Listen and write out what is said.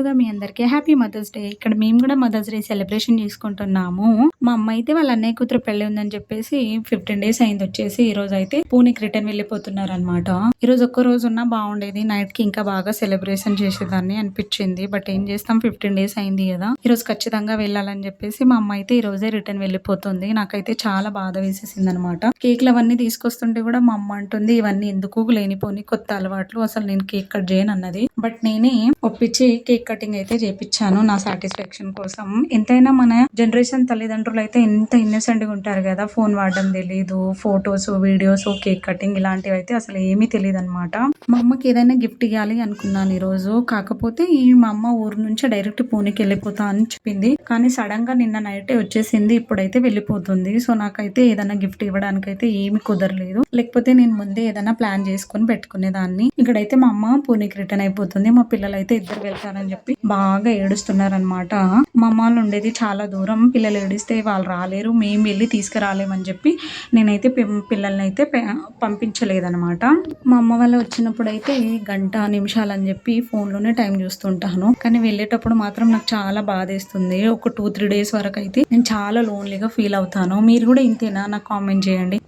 ముందుగా మీ అందరికీ happy mother's day. ఇక్కడ మేము కూడా మదర్స్ డే సెలబ్రేషన్ చేసుకుంటున్నాము. మా అమ్మ అయితే వాళ్ళ అన్నయ్య కూతురు పెళ్లి ఉందని చెప్పేసి 15 డేస్ అయింది వచ్చేసి. ఈ రోజు అయితే పూణేకి రిటర్న్ వెళ్ళిపోతున్నారు అనమాట. ఈ రోజు ఒక్క రోజు ఉన్నా బాగుండేది, నైట్ కి ఇంకా బాగా సెలబ్రేషన్ చేసేదాన్ని అనిపించింది. బట్ ఏం చేస్తాం, 15 డేస్ అయింది కదా, ఈ రోజు ఖచ్చితంగా వెళ్ళాలని చెప్పేసి మా అమ్మ అయితే ఈ రోజే రిటర్న్ వెళ్ళిపోతుంది. నాకైతే చాలా బాధ వేసేసింది అనమాట. కేక్లు అవన్నీ తీసుకొస్తుంటే కూడా మా అమ్మ అంటుంది, ఇవన్నీ ఎందుకు లేనిపోని కొత్త అలవాట్లు, అసలు నేను కేక్ కట్ చేయను అన్నది. బట్ నేనే ఒప్పించి కేక్ కటింగ్ అయితే చేపించాను నా సాటిస్ఫాక్షన్ కోసం. ఎంతైనా మన జనరేషన్ తల్లిదండ్రులు అయితే ఎంత ఇన్నోసెంట్ గా ఉంటారు కదా, ఫోన్ వాడడం తెలీదు, ఫొటోస్ వీడియోస్ కేక్ కటింగ్ ఇలాంటివి అయితే అసలు ఏమీ తెలియదు అనమాట. మా అమ్మకి ఏదైనా గిఫ్ట్ ఇవ్వాలి అనుకున్నాను ఈ రోజు. కాకపోతే మా అమ్మ ఊరు నుంచి డైరెక్ట్ పూణేకి వెళ్ళిపోతా అని చెప్పింది. కానీ సడన్ గా నిన్న నైటే వచ్చేసింది, ఇప్పుడైతే వెళ్ళిపోతుంది. సో నాకైతే ఏదైనా గిఫ్ట్ ఇవ్వడానికి అయితే ఏమీ కుదరలేదు. లేకపోతే నేను ముందే ఏదైనా ప్లాన్ చేసుకుని పెట్టుకునేదాన్ని. ఇక్కడైతే మా అమ్మ పూణేకి రిటర్న్ అయిపోతుంది. మా పిల్లలు అయితే ఇద్దరు వెళ్తారని చెప్పి బాగా ఏడుస్తున్నారనమాట. మా అమ్మ వాళ్ళు ఉండేది చాలా దూరం, పిల్లలు ఏడిస్తే వాళ్ళు రాలేరు, మేము వెళ్ళి తీసుకురాలేమని చెప్పి నేనైతే పిల్లల్ని అయితే పంపించలేదనమాట. మా అమ్మ వాళ్ళు వచ్చినప్పుడు అయితే గంట నిమిషాలు అని చెప్పి ఫోన్లోనే టైం చూస్తుంటాను. కానీ వెళ్ళేటప్పుడు మాత్రం నాకు చాలా బాధేస్తుంది. ఒక 2-3 డేస్ వరకు అయితే నేను చాలా లోన్లీగా ఫీల్ అవుతాను. మీరు కూడా ఇంతేనా? నాకు కామెంట్ చేయండి.